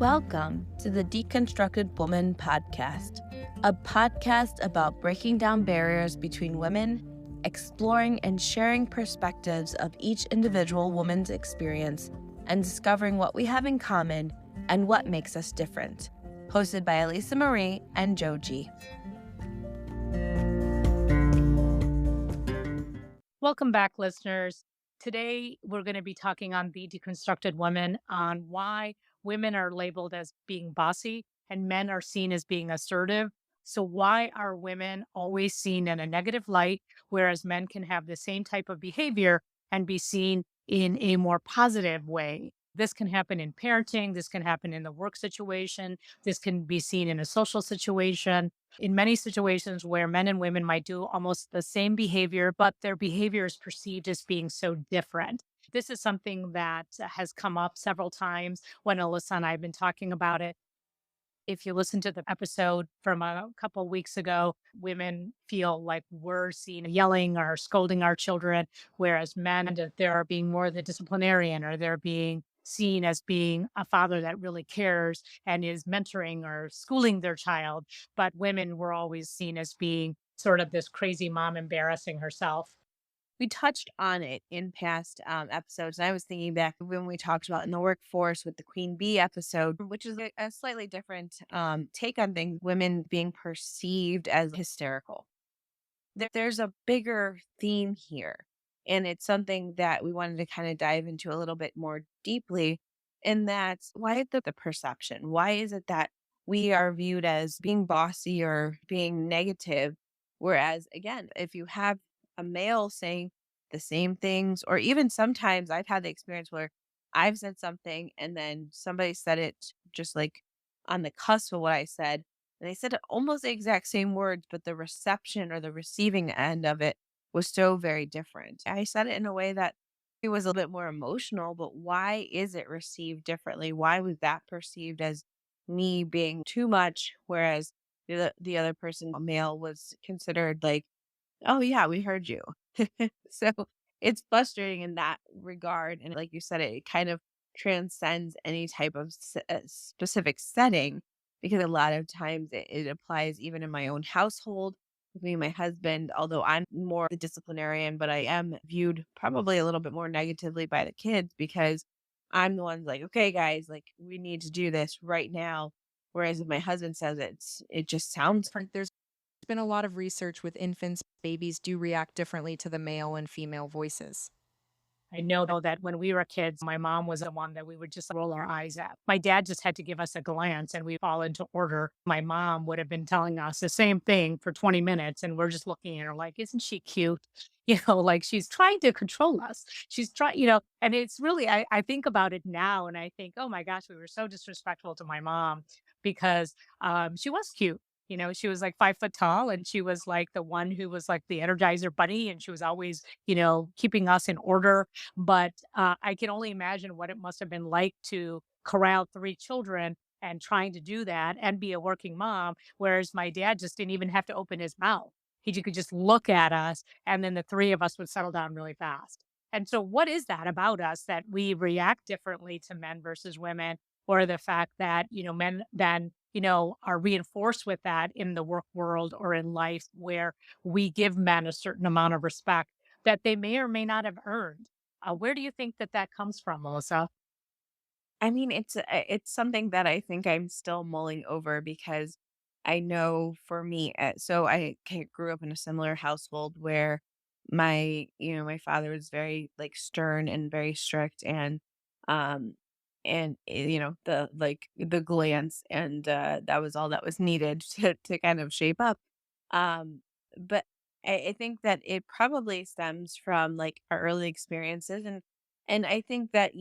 Welcome to the Deconstructed Woman podcast, a podcast about breaking down barriers between women, exploring and sharing perspectives of each individual woman's experience, and discovering what we have in common and what makes us different. Hosted by Elisa Marie and Joji. Welcome back, listeners. Today, we're going to be talking on The Deconstructed Woman on why women are labeled as being bossy and men are seen as being assertive. So, why are women always seen in a negative light, whereas men can have the same type of behavior and be seen in a more positive way? This can happen in parenting. This can happen in the work situation. This can be seen in a social situation, in many situations where men and women might do almost the same behavior, but their behavior is perceived as being so different. This is something that has come up several times when Alyssa and I have been talking about it. If you listen to the episode from a couple weeks ago, women feel like we're seen yelling or scolding our children, whereas men, that they're being more the disciplinarian or they're being seen as being a father that really cares and is mentoring or schooling their child. But women were always seen as being sort of this crazy mom embarrassing herself. We touched on it in past episodes. And I was thinking back when we talked about in the workforce with the Queen Bee episode, which is a slightly different take on things, women being perceived as hysterical. There's a bigger theme here. And it's something that we wanted to kind of dive into a little bit more deeply. And that's why the perception? Why is it that we are viewed as being bossy or being negative? Whereas, again, if you have a male saying the same things, or even sometimes I've had the experience where I've said something and then somebody said it just like on the cusp of what I said. And they said almost the exact same words, but the reception or the receiving end of it was so very different. I said it in a way that it was a little bit more emotional, but why is it received differently? Why was that perceived as me being too much, whereas the other person, a male, was considered like, oh, yeah, we heard you. So it's frustrating in that regard. And like you said, it kind of transcends any type of specific setting because a lot of times it applies even in my own household with me and my husband. Although I'm more the disciplinarian, but I am viewed probably a little bit more negatively by the kids because I'm the one like, okay, guys, like we need to do this right now. Whereas if my husband says it just sounds Different. There's been a lot of research with infants, babies do react differently to the male and female voices. I know though that when we were kids, my mom was the one that we would just roll our eyes at. My dad just had to give us a glance and we fall into order. My mom would have been telling us the same thing for 20 minutes and we're just looking at her like, isn't she cute? Like she's trying to control us. She's trying, and it's really, I think about it now and I think, oh my gosh, we were so disrespectful to my mom because she was cute. She was like 5 foot tall and she was like the one who was like the Energizer bunny and she was always, keeping us in order, but I can only imagine what it must have been like to corral 3 children and trying to do that and be a working mom. Whereas my dad just didn't even have to open his mouth. Could just look at us and then the three of us would settle down really fast. And so, what is that about us that we react differently to men versus women, or the fact that, men then, are reinforced with that in the work world or in life where we give men a certain amount of respect that they may or may not have earned? Where do you think that that comes from, Melissa? I mean, it's something that I think I'm still mulling over because I know for me, so grew up in a similar household where my father was very like stern and very strict um, the glance and that was all that was needed to kind of shape up. But I think that it probably stems from like our early experiences and I think that,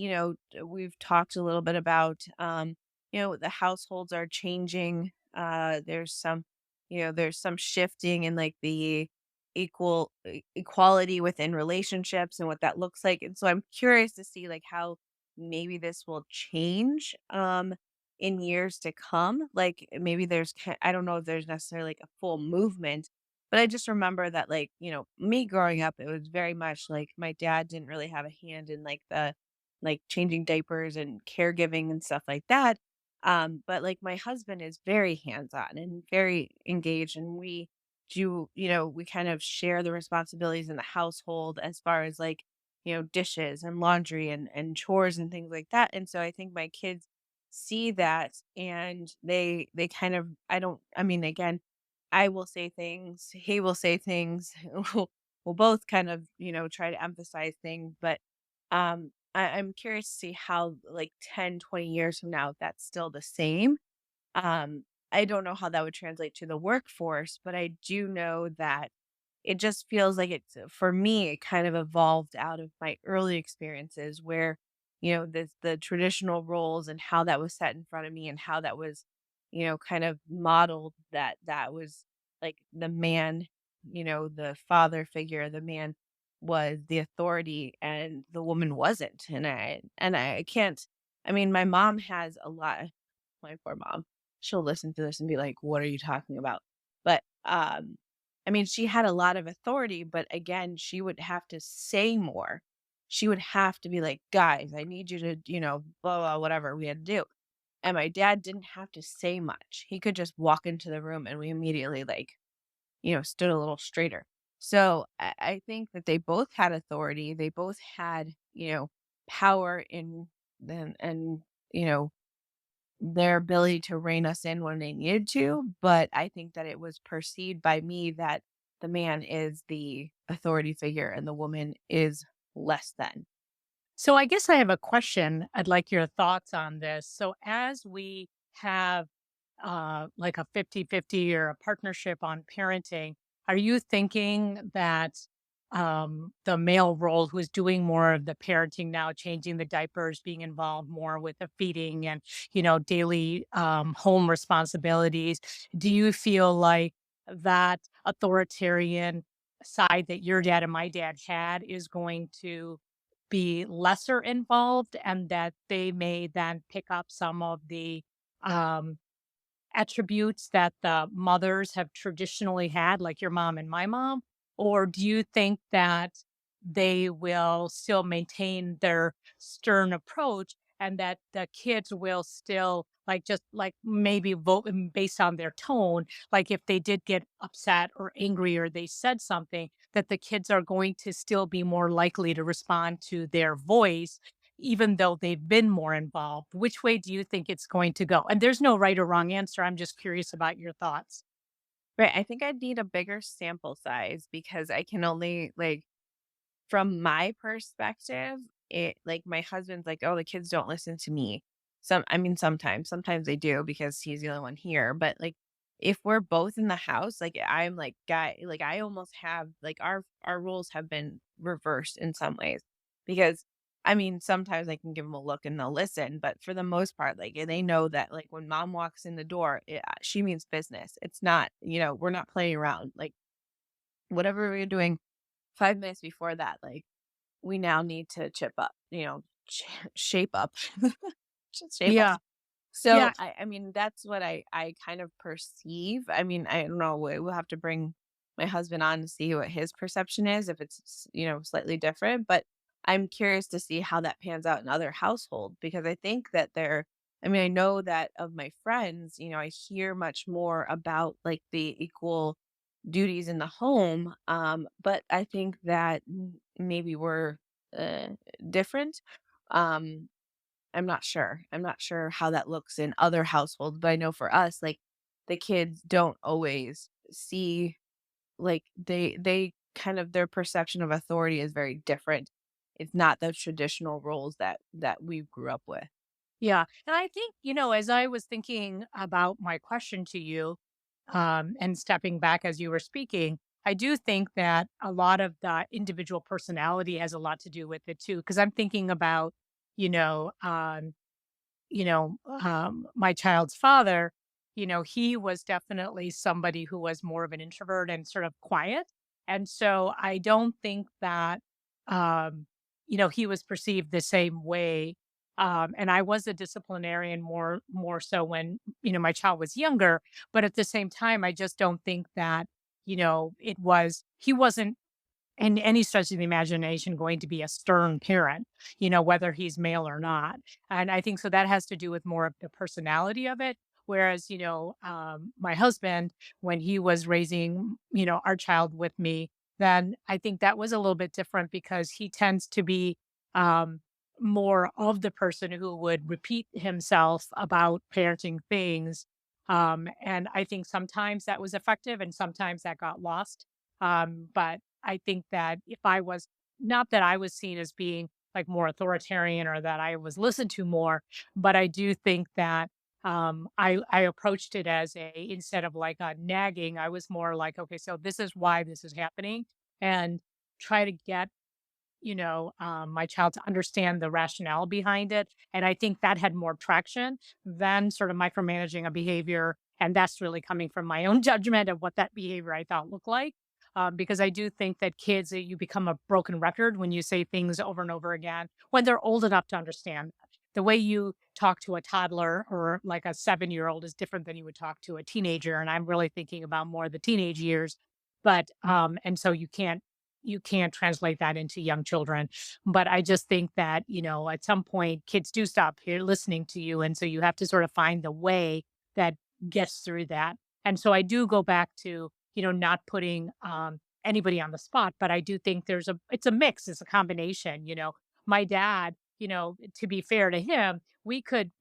we've talked a little bit about, the households are changing. There's some shifting in like the equality within relationships and what that looks like. And so I'm curious to see like how maybe this will change in years to come. Like maybe I don't know if there's necessarily like a full movement, but I just remember that, like, me growing up, it was very much like my dad didn't really have a hand in like the like changing diapers and caregiving and stuff like that. But like my husband is very hands-on and very engaged, and we do, we kind of share the responsibilities in the household as far as like, dishes and laundry and chores and things like that. And so I think my kids see that, and they kind of, I mean, again, I will say things, he will say things. We'll both kind of, try to emphasize things, but I'm curious to see how like 10, 20 years from now, if that's still the same. I don't know how that would translate to the workforce, but I do know that it just feels like it's for me, it kind of evolved out of my early experiences where, the traditional roles and how that was set in front of me and how that was, kind of modeled, that was like the man, the father figure, the man was the authority and the woman wasn't. And I can't, I mean, my mom has a lot, my poor mom, she'll listen to this and be like, "What are you talking about?" But, I mean, she had a lot of authority, but again, she would have to say more. She would have to be like, "Guys, I need you to, blah, blah, whatever we had to do." And my dad didn't have to say much. He could just walk into the room and we immediately like, stood a little straighter. So I think that they both had authority. They both had, power in them and, you know, their ability to rein us in when they needed to, but I think that it was perceived by me that the man is the authority figure and the woman is less than. So I guess I have a question. I'd like your thoughts on this. So as we have like a 50-50 or a partnership on parenting, are you thinking that the male role who is doing more of the parenting now, changing the diapers, being involved more with the feeding and, daily home responsibilities, do you feel like that authoritarian side that your dad and my dad had is going to be lesser involved and that they may then pick up some of the um, attributes that the mothers have traditionally had, like your mom and my mom? Or do you think that they will still maintain their stern approach and that the kids will still like just like maybe vote based on their tone, like if they did get upset or angry or they said something, that the kids are going to still be more likely to respond to their voice even though they've been more involved? Which way do you think it's going to go? And there's no right or wrong answer. I'm just curious about your thoughts. Right. I think I'd need a bigger sample size because I can only like, from my perspective, it like my husband's like, "Oh, the kids don't listen to me." I mean, sometimes they do because he's the only one here. But like, if we're both in the house, like I'm like, guy, like I almost have like our roles have been reversed in some ways because I mean, sometimes I can give them a look and they'll listen, but for the most part, like they know that like when mom walks in the door, she means business. It's not, we're not playing around. Like whatever we're doing 5 minutes before that, like we now need to chip up, shape up, just shape up. Yeah. So Yeah. I mean, that's what I kind of perceive. I mean, I don't know. We'll have to bring my husband on to see what his perception is, if it's slightly different. But I'm curious to see how that pans out in other households because I think that they're. I mean, I know that of my friends, I hear much more about like the equal duties in the home. But I think that maybe we're uh, different. Um, I'm not sure. I'm not sure how that looks in other households, but I know for us, like the kids don't always see like they kind of their perception of authority is very different. It's not the traditional roles that we grew up with. Yeah. And I think, as I was thinking about my question to you, and stepping back as you were speaking, I do think that a lot of the individual personality has a lot to do with it too. Cause I'm thinking about, you know, um, my child's father, he was definitely somebody who was more of an introvert and sort of quiet. And so I don't think that, um, he was perceived the same way. And I was a disciplinarian more so when, my child was younger. But at the same time, I just don't think that, he wasn't in any stretch of the imagination going to be a stern parent, whether he's male or not. And I think so that has to do with more of the personality of it. Whereas, my husband, when he was raising, our child with me, then I think that was a little bit different because he tends to be um, more of the person who would repeat himself about parenting things. And I think sometimes that was effective and sometimes that got lost. But I think that if I was not that I was seen as being like more authoritarian or that I was listened to more, but I do think that I approached it as a instead of like a nagging, I was more like, okay, so this is why this is happening, and try to get my child to understand the rationale behind it. And I think that had more traction than sort of micromanaging a behavior. And that's really coming from my own judgment of what that behavior I thought looked like. Because I do think that kids, you become a broken record when you say things over and over again when they're old enough to understand. The way you talk to a toddler or like a 7-year-old is different than you would talk to a teenager. And I'm really thinking about more the teenage years. But and so you can't translate that into young children. But I just think that, at some point kids do stop here listening to you. And so you have to sort of find the way that gets through that. And so I do go back to, not putting anybody on the spot, but I do think it's a mix, it's a combination. My dad, to be fair to him, we could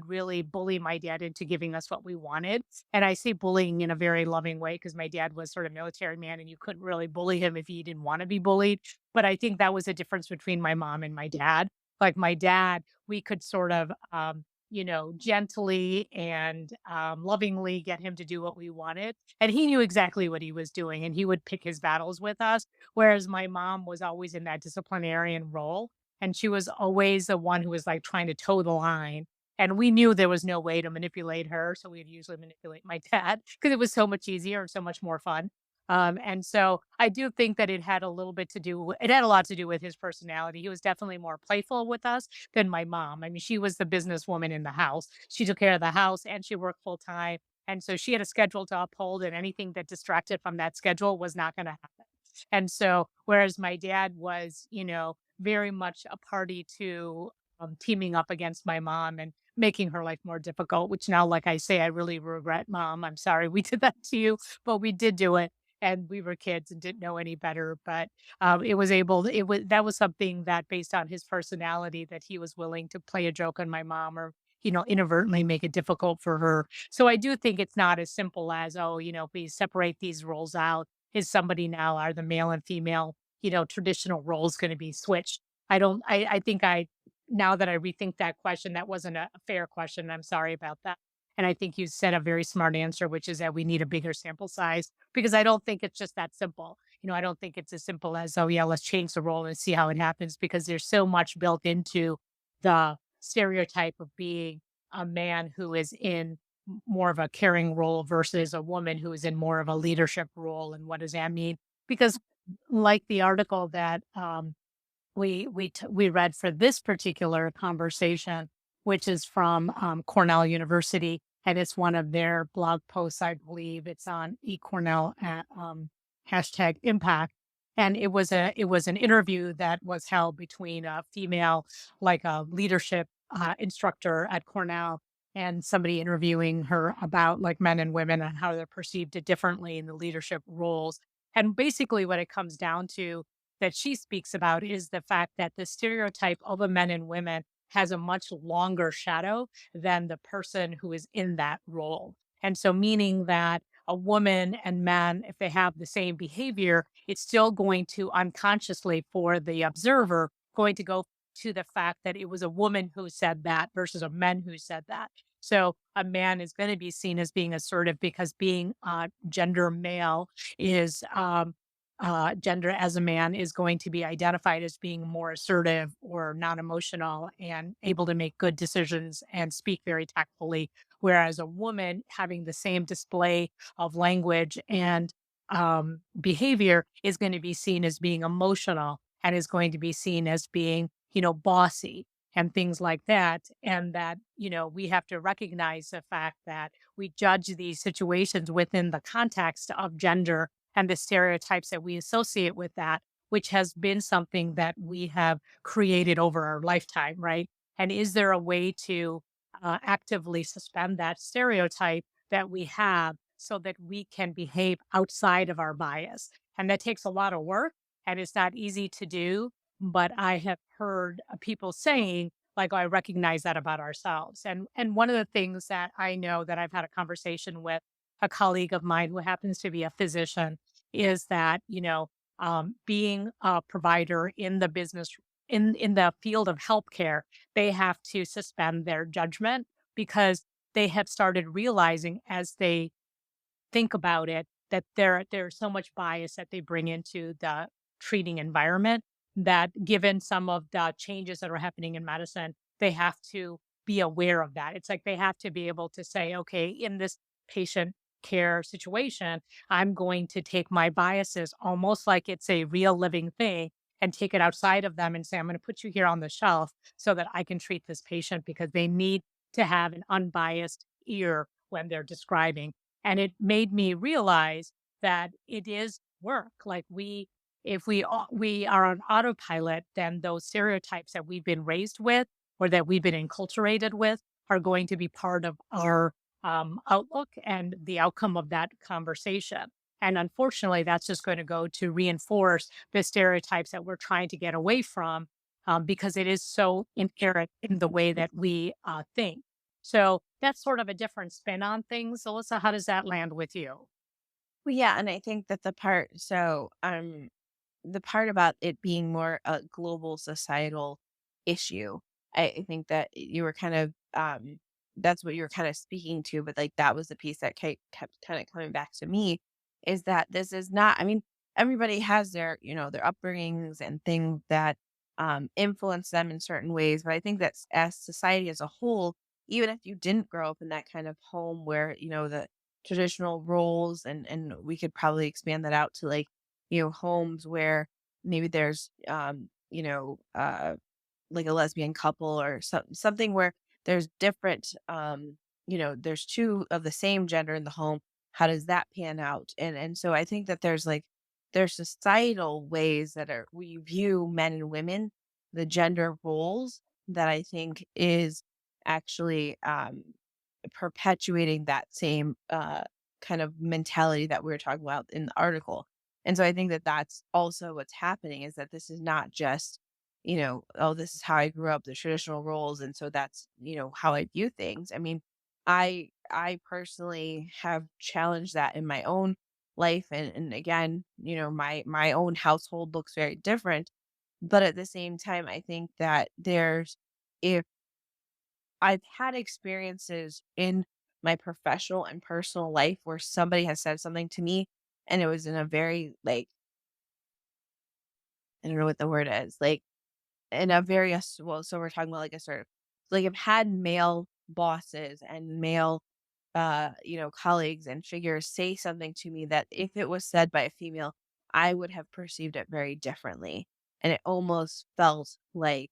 really bully my dad into giving us what we wanted. And I say bullying in a very loving way because my dad was sort of military man and you couldn't really bully him if he didn't want to be bullied. But I think that was a difference between my mom and my dad. Like my dad, we could sort of, gently and lovingly get him to do what we wanted. And he knew exactly what he was doing and he would pick his battles with us. Whereas my mom was always in that disciplinarian role. And she was always the one who was like trying to toe the line. And we knew there was no way to manipulate her. So we'd usually manipulate my dad because it was so much easier and so much more fun. And so I do think that it had a lot to do with his personality. He was definitely more playful with us than my mom. I mean, she was the businesswoman in the house. She took care of the house and she worked full time. And so she had a schedule to uphold, and anything that distracted from that schedule was not going to happen. And so, whereas my dad was, very much a party to teaming up against my mom and making her life more difficult, which now, like I say, I really regret, Mom. I'm sorry we did that to you, but we did do it. And we were kids and didn't know any better. But that was something that based on his personality that he was willing to play a joke on my mom or, inadvertently make it difficult for her. So I do think it's not as simple as, oh, if we separate these roles out, is somebody now are the male and female, traditional roles going to be switched? I think now that I rethink that question, that wasn't a fair question. I'm sorry about that. And I think you said a very smart answer, which is that we need a bigger sample size because I don't think it's just that simple. I don't think it's as simple as, oh, yeah, let's change the role and see how it happens because there's so much built into the stereotype of being a man who is in more of a caring role versus a woman who is in more of a leadership role. And what does that mean? Because, like the article that we read for this particular conversation, which is from Cornell University, and it's one of their blog posts. I believe it's on eCornell at hashtag impact. And it was an interview that was held between a female, like a leadership instructor at Cornell, and somebody interviewing her about like men and women and how they're perceived differently in the leadership roles. And basically, what it comes down to that she speaks about is the fact that the stereotype of a men and women has a much longer shadow than the person who is in that role. And so, meaning that a woman and man, if they have the same behavior, it's still going to unconsciously for the observer, going to go to the fact that it was a woman who said that versus a man who said that. So a man is going to be seen as being assertive because being gender male is gender as a man is going to be identified as being more assertive or non-emotional and able to make good decisions and speak very tactfully, whereas a woman having the same display of language and behavior is going to be seen as being emotional and is going to be seen as being, bossy and things like that. And that, we have to recognize the fact that we judge these situations within the context of gender and the stereotypes that we associate with that, which has been something that we have created over our lifetime, right? And is there a way to actively suspend that stereotype that we have so that we can behave outside of our bias? And that takes a lot of work and it's not easy to do. But I have heard people saying, like, "Oh, I recognize that about ourselves." And one of the things that I know that I've had a conversation with a colleague of mine who happens to be a physician is that, being a provider in the business in the field of healthcare, they have to suspend their judgment because they have started realizing as they think about it, that there's so much bias that they bring into the treating environment that given some of the changes that are happening in medicine, they have to be aware of that. It's like they have to be able to say, okay, in this patient care situation, I'm going to take my biases almost like it's a real living thing and take it outside of them and say, I'm going to put you here on the shelf so that I can treat this patient because they need to have an unbiased ear when they're describing. And it made me realize that it is work. Like if we are on autopilot, then those stereotypes that we've been raised with or that we've been enculturated with are going to be part of our outlook and the outcome of that conversation. And unfortunately, that's just going to go to reinforce the stereotypes that we're trying to get away from because it is so inherent in the way that we think. So that's sort of a different spin on things. Alyssa, how does that land with you? Well, yeah, and I think that the part about it being more a global societal issue, I think that you were kind of that's what you were kind of speaking to, but like that was the piece that kept kind of coming back to me is that this is not, I mean, everybody has their, their upbringings and things that influence them in certain ways, but I think that as society as a whole, even if you didn't grow up in that kind of home where, the traditional roles and we could probably expand that out to like, homes where maybe there's like a lesbian couple or something where there's different there's two of the same gender in the home. How does that pan out? And so I think that there's societal ways that are we view men and women, the gender roles, that I think is actually perpetuating that same kind of mentality that we were talking about in the article. And so I think that that's also what's happening is that this is not just, oh, this is how I grew up, the traditional roles. And so that's, how I view things. I mean, I personally have challenged that in my own life. And again, my own household looks very different. But at the same time, I think that if I've had experiences in my professional and personal life where somebody has said something to me and it was in a very like I don't know what the word is, like in a very well, so we're talking about like a sort of like I've had male bosses and male colleagues and figures say something to me that if it was said by a female, I would have perceived it very differently. And it almost felt like,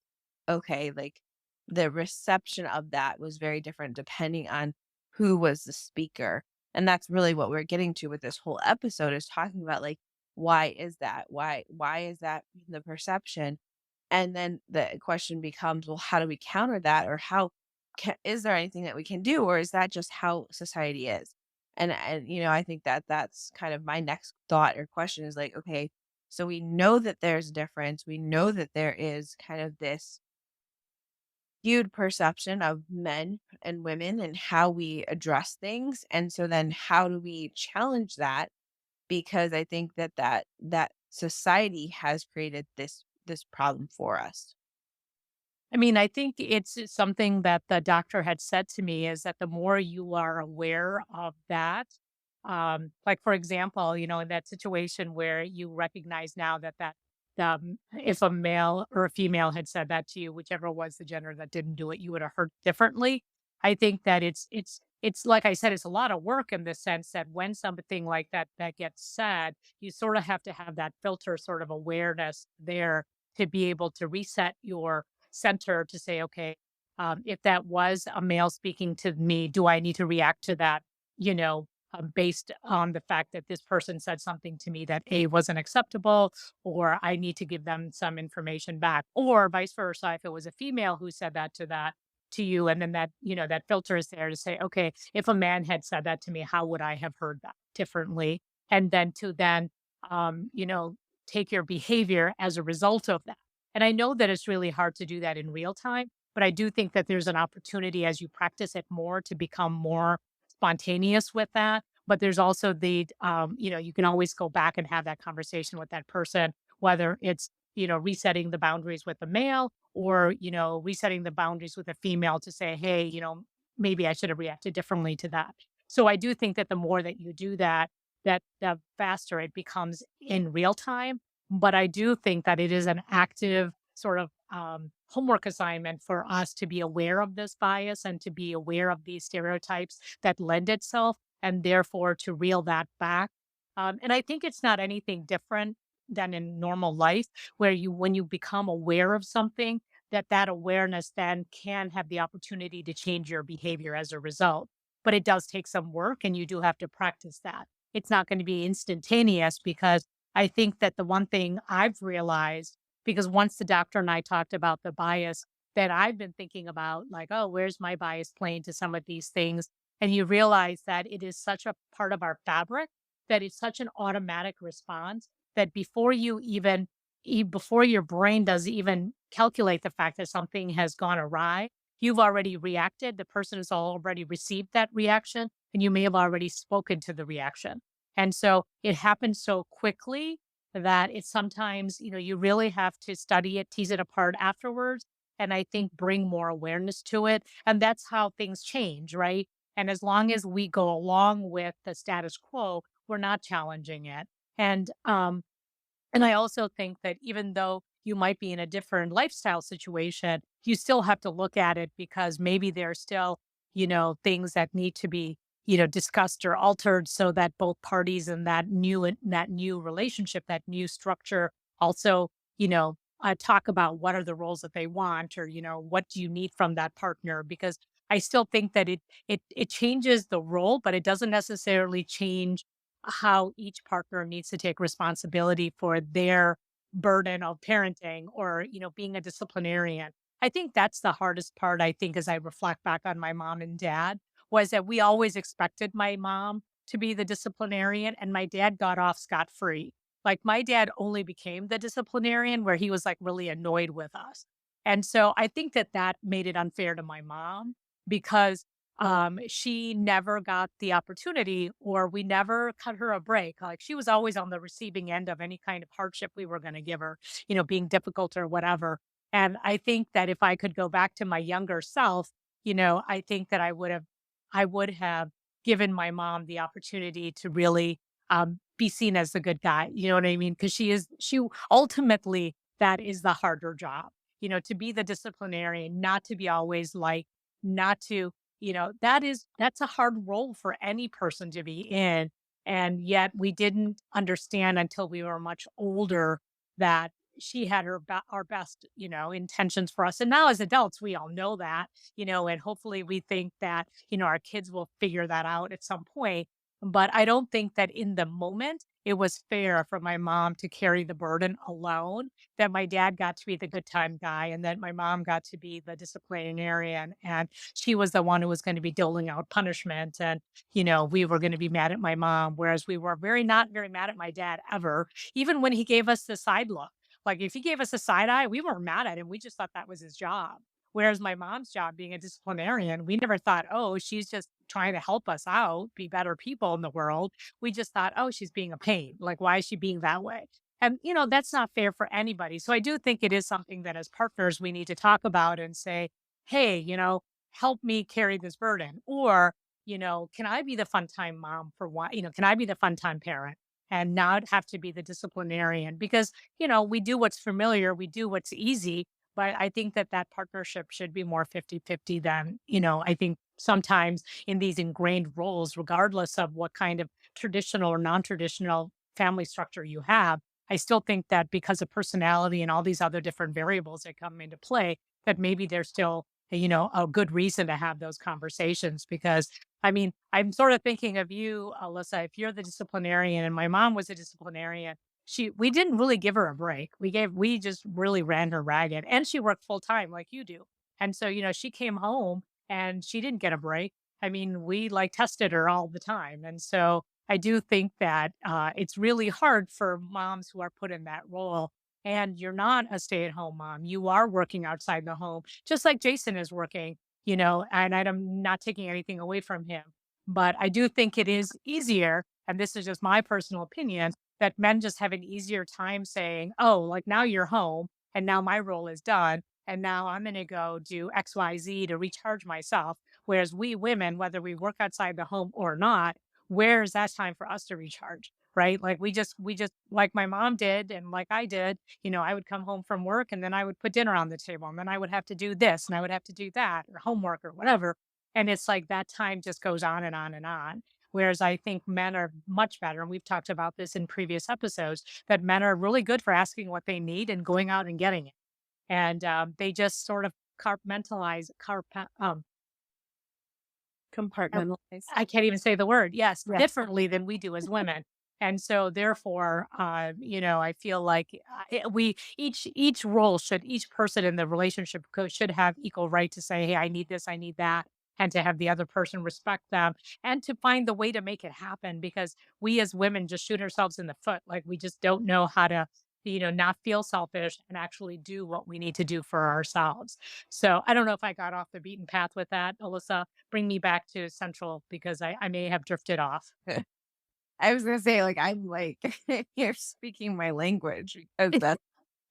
okay, like the reception of that was very different depending on who was the speaker. And that's really what we're getting to with this whole episode is talking about like, why is that? Why is that the perception? And then the question becomes, well, how do we counter that? Or is there anything that we can do? Or is that just how society is? And I think that that's kind of my next thought or question is like, okay, so we know that there's a difference. We know that there is kind of this skewed perception of men and women and how we address things. And so then how do we challenge that? Because I think that society has created this problem for us. I mean, I think it's something that the doctor had said to me is that the more you are aware of that, like for example, in that situation where you recognize now if a male or a female had said that to you, whichever was the gender that didn't do it, you would have heard differently. I think that it's like I said, it's a lot of work in the sense that when something like that gets said, you sort of have to have that filter sort of awareness there to be able to reset your center to say, okay, if that was a male speaking to me, do I need to react to that, you know, based on the fact that this person said something to me that A wasn't acceptable, or I need to give them some information back, or vice versa. If it was a female who said that to you, and then that, that filter is there to say, okay, if a man had said that to me, how would I have heard that differently? And then to then, um, you know, take your behavior as a result of that. And I know that it's really hard to do that in real time, but I do think that there's an opportunity as you practice it more to become more spontaneous with that. But there's also you can always go back and have that conversation with that person, whether it's, resetting the boundaries with the male, or, resetting the boundaries with a female to say, hey, maybe I should have reacted differently to that. So I do think that the more that you do that, the faster it becomes in real time. But I do think that it is an active sort of homework assignment for us to be aware of this bias and to be aware of these stereotypes that lend itself, and therefore to reel that back. And I think it's not anything different than in normal life, where when you become aware of something, that awareness then can have the opportunity to change your behavior as a result. But it does take some work, and you do have to practice that. It's not going to be instantaneous, because I think that the one thing I've realized, because once the doctor and I talked about the bias that I've been thinking about, like, oh, where's my bias playing to some of these things? And you realize that it is such a part of our fabric, that it's such an automatic response, that before your brain does even calculate the fact that something has gone awry, you've already reacted. The person has already received that reaction, and you may have already spoken to the reaction. And so it happens so quickly that it's sometimes, you really have to study it, tease it apart afterwards, and I think bring more awareness to it. And that's how things change, right? And as long as we go along with the status quo, we're not challenging it. And I also think that even though you might be in a different lifestyle situation, you still have to look at it, because maybe there's still, things that need to be, discussed or altered, so that both parties in that new relationship, that new structure, also, talk about what are the roles that they want, or, what do you need from that partner? Because I still think that it changes the role, but it doesn't necessarily change how each partner needs to take responsibility for their burden of parenting, or, being a disciplinarian. I think that's the hardest part, I think, as I reflect back on my mom and dad, was that we always expected my mom to be the disciplinarian, and my dad got off scot free. Like, my dad only became the disciplinarian where he was like really annoyed with us. And so I think that that made it unfair to my mom, because she never got the opportunity, or we never cut her a break. Like, she was always on the receiving end of any kind of hardship we were going to give her, being difficult or whatever. And I think that if I could go back to my younger self, I think that I would have given my mom the opportunity to really be seen as the good guy. You know what I mean? Because she ultimately, that is the harder job, to be the disciplinarian, not to be always like, not to, that's a hard role for any person to be in. And yet we didn't understand until we were much older that she had our best, intentions for us. And now as adults, we all know that, and hopefully we think that, our kids will figure that out at some point. But I don't think that in the moment it was fair for my mom to carry the burden alone, that my dad got to be the good time guy, and that my mom got to be the disciplinarian. And she was the one who was going to be doling out punishment. And, we were going to be mad at my mom, whereas we were not very mad at my dad ever, even when he gave us the side look. Like, if he gave us a side eye, we weren't mad at him. We just thought that was his job. Whereas my mom's job, being a disciplinarian, we never thought, oh, she's just trying to help us out, be better people in the world. We just thought, oh, she's being a pain. Like, why is she being that way? And, that's not fair for anybody. So I do think it is something that as partners we need to talk about and say, hey, help me carry this burden. Or, can I be the fun time mom for one? Can I be the fun time parent and not have to be the disciplinarian? Because, we do what's familiar, we do what's easy. But I think that that partnership should be more 50-50 than, I think sometimes in these ingrained roles, regardless of what kind of traditional or non traditional family structure you have. I still think that because of personality and all these other different variables that come into play, that maybe there's still a good reason to have those conversations because I mean, I'm sort of thinking of you, Alyssa, if you're the disciplinarian and my mom was a disciplinarian, we didn't really give her a break. We just really ran her ragged and she worked full time like you do. And so, she came home and she didn't get a break. I mean, we like tested her all the time. And so I do think that it's really hard for moms who are put in that role and you're not a stay-at-home mom. You are working outside the home, just like Jason is working, and I'm not taking anything away from him. But I do think it is easier, and this is just my personal opinion, that men just have an easier time saying, oh, like now you're home and now my role is done. And now I'm going to go do XYZ to recharge myself. Whereas we women, whether we work outside the home or not, where is that time for us to recharge? Right. Like we just like my mom did and like I did, I would come home from work and then I would put dinner on the table and then I would have to do this and I would have to do that or homework or whatever. And it's like that time just goes on and on and on. Whereas I think men are much better. And we've talked about this in previous episodes that men are really good for asking what they need and going out and getting it. And they just sort of Ar Compartmentalize. I can't even say the word, yes, Yeah. differently than we do as women. And so therefore, I feel like, each role should each person in the relationship should have equal right to say, "Hey, I need this, I need that," and to have the other person respect them, and to find the way to make it happen because we as women just shoot ourselves in the foot, like, we just don't know how to, not feel selfish and actually do what we need to do for ourselves. So, I don't know if I got off the beaten path with that, Alyssa, bring me back to central because I may have drifted off. I was gonna say, like, I'm like, you're speaking my language because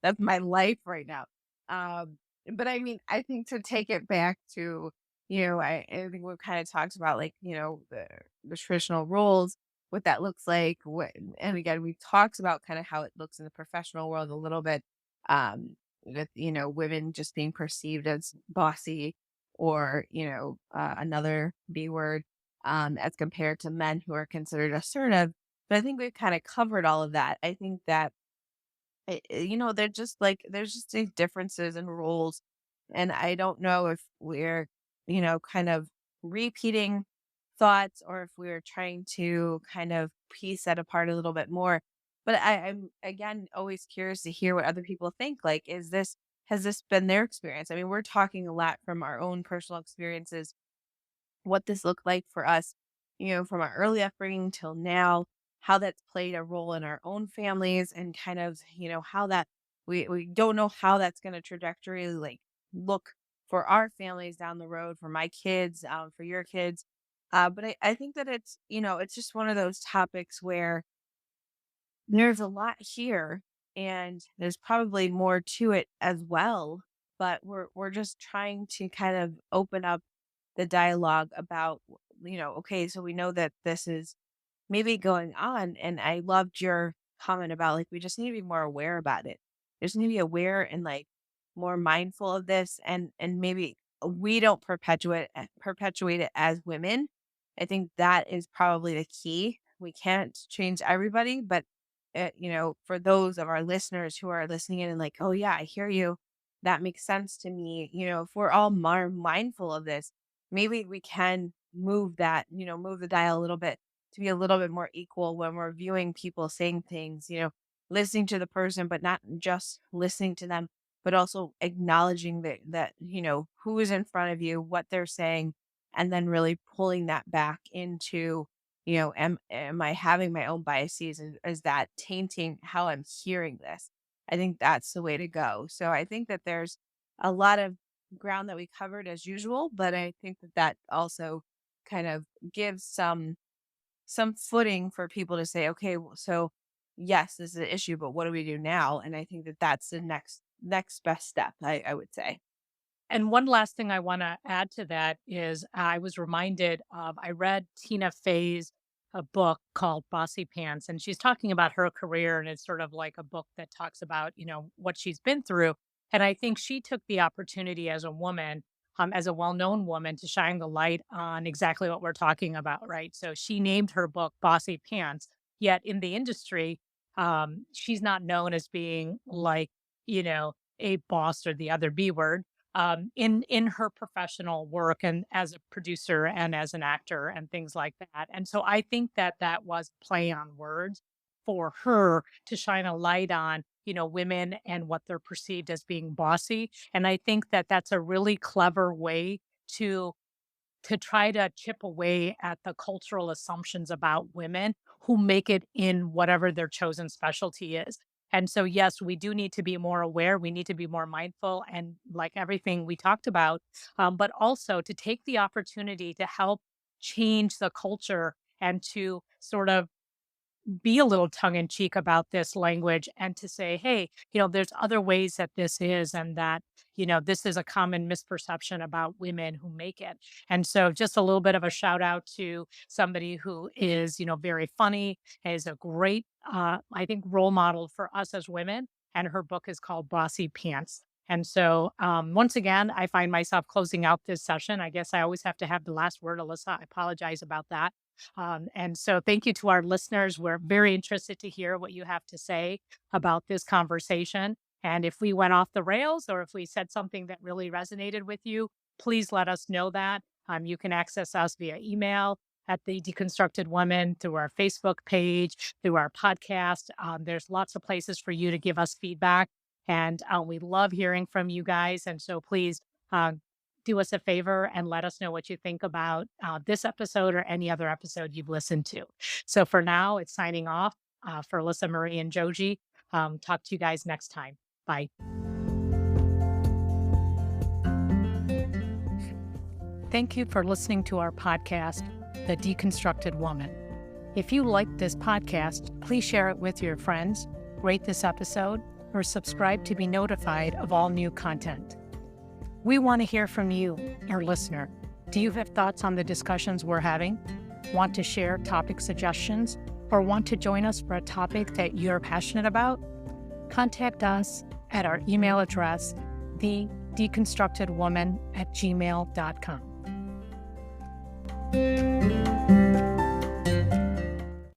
that's my life right now. Um, but I mean, I think to take it back to, I think we've kind of talked about like, the traditional roles, what that looks like, and again, we've talked about kind of how it looks in the professional world a little bit, with, women just being perceived as bossy or, another B word, as compared to men who are considered assertive. But I think we've kind of covered all of that. I think that they're just like there's just these differences in roles, and I don't know if we're, kind of repeating thoughts or if we're trying to kind of piece that apart a little bit more. But I'm again always curious to hear what other people think. Like, has this been their experience? I mean, we're talking a lot from our own personal experiences what this looked like for us, from our early upbringing till now, how that's played a role in our own families and kind of, how that we don't know how that's going to trajectory like look for our families down the road, for my kids, for your kids. But I think that it's just one of those topics where there's a lot here and there's probably more to it as well. But we're just trying to kind of open up the dialogue about, okay, so we know that this is maybe going on. And I loved your comment about like, we just need to be more aware about it. Just need to be aware and like more mindful of this. And maybe we don't perpetuate it as women. I think that is probably the key. We can't change everybody, but for those of our listeners who are listening in and like, oh yeah, I hear you. That makes sense to me. If we're all more mindful of this, maybe we can move the dial a little bit to be a little bit more equal when we're viewing people saying things, listening to the person, but not just listening to them, but also acknowledging that, who is in front of you, what they're saying, and then really pulling that back into, am I having my own biases? Is that tainting how I'm hearing this? I think that's the way to go. So I think that there's a lot of ground that we covered as usual, but I think that that also kind of gives some footing for people to say, okay, well, so yes, this is an issue, but what do we do now? And I think that that's the next best step. I would say. And one last thing I want to add to that is I was reminded of I read Tina Fey's a book called Bossy Pants, and she's talking about her career, and it's sort of like a book that talks about what she's been through. And I think she took the opportunity as a woman, as a well-known woman, to shine the light on exactly what we're talking about, right? So she named her book Bossy Pants. Yet in the industry, she's not known as being like a boss or the other B word in her professional work and as a producer and as an actor and things like that. And so I think that that was play on words for her to shine a light on, women and what they're perceived as being bossy. And I think that that's a really clever way to try to chip away at the cultural assumptions about women who make it in whatever their chosen specialty is. And so, yes, we do need to be more aware. We need to be more mindful and like everything we talked about, but also to take the opportunity to help change the culture and to sort of be a little tongue in cheek about this language and to say, hey, there's other ways that this is, and that, this is a common misperception about women who make it. And so, just a little bit of a shout out to somebody who is, very funny, is a great, I think, role model for us as women. And her book is called Bossy Pants. And so, once again, I find myself closing out this session. I guess I always have to have the last word, Alyssa. I apologize about that. And so thank you to our listeners. We're very interested to hear what you have to say about this conversation. And if we went off the rails or if we said something that really resonated with you, please let us know that. You can access us via email at the Deconstructed Woman, through our Facebook page, through our podcast. There's lots of places for you to give us feedback. And we love hearing from you guys. And so please uh, do us a favor and let us know what you think about this episode or any other episode you've listened to. So for now, it's signing off for Alyssa, Marie, and Joji. Talk to you guys next time. Bye. Thank you for listening to our podcast, The Deconstructed Woman. If you liked this podcast, please share it with your friends, rate this episode, or subscribe to be notified of all new content. We want to hear from you, our listener. Do you have thoughts on the discussions we're having? Want to share topic suggestions? Or want to join us for a topic that you're passionate about? Contact us at our email address, thedeconstructedwoman@gmail.com.